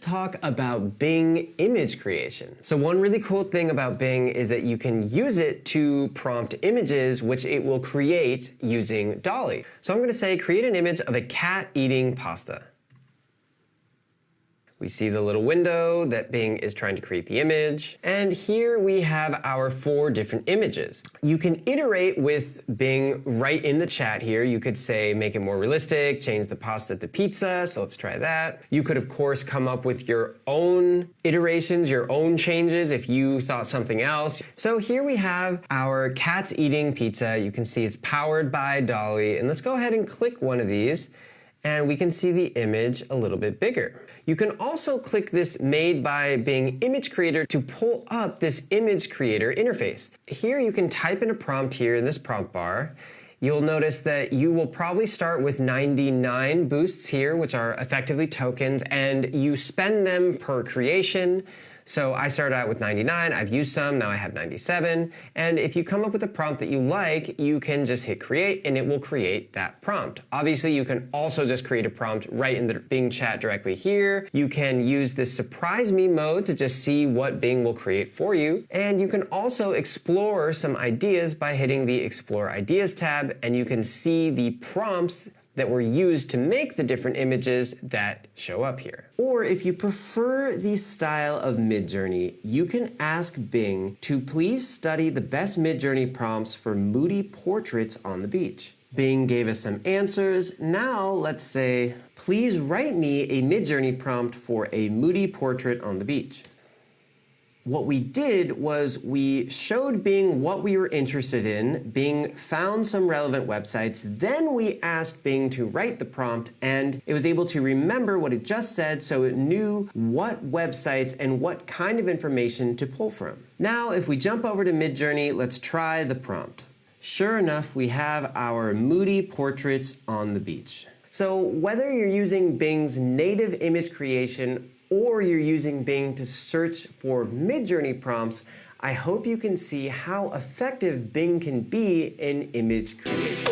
talk about Bing image creation. So one really cool thing about Bing is that you can use it to prompt images, which it will create using DallE. So I'm going to say create an image of a cat eating pasta. We see the little window that Bing is trying to create the image. And here we have our 4 different images. You can iterate with Bing right in the chat here. You could say, make it more realistic, change the pasta to pizza. So let's try that. You could, of course, come up with your own iterations, your own changes if you thought something else. So here we have our cats eating pizza. You can see it's powered by DallE. And let's go ahead and click one of these, and we can see the image a little bit bigger. You can also click this Made by Bing Image Creator to pull up this image creator interface. Here you can type in a prompt here in this prompt bar. You'll notice that you will probably start with 99 boosts here, which are effectively tokens, and you spend them per creation. So I started out with 99, I've used some, now I have 97. And if you come up with a prompt that you like, you can just hit create and it will create that prompt. Obviously, you can also just create a prompt right in the Bing chat directly here. You can use this surprise me mode to just see what Bing will create for you. And you can also explore some ideas by hitting the Explore Ideas tab, and you can see the prompts that were used to make the different images that show up here. Or if you prefer the style of Midjourney, you can ask Bing to please study the best Midjourney prompts for moody portraits on the beach. Bing gave us some answers. Now let's say, please write me a Midjourney prompt for a moody portrait on the beach. What we did was we showed Bing what we were interested in. Bing found some relevant websites. Then we asked Bing to write the prompt, and it was able to remember what it just said, so it knew what websites and what kind of information to pull from. Now, if we jump over to Midjourney, let's try the prompt. Sure enough, we have our moody portraits on the beach. So whether you're using Bing's native image creation or you're using Bing to search for Midjourney prompts, I hope you can see how effective Bing can be in image creation.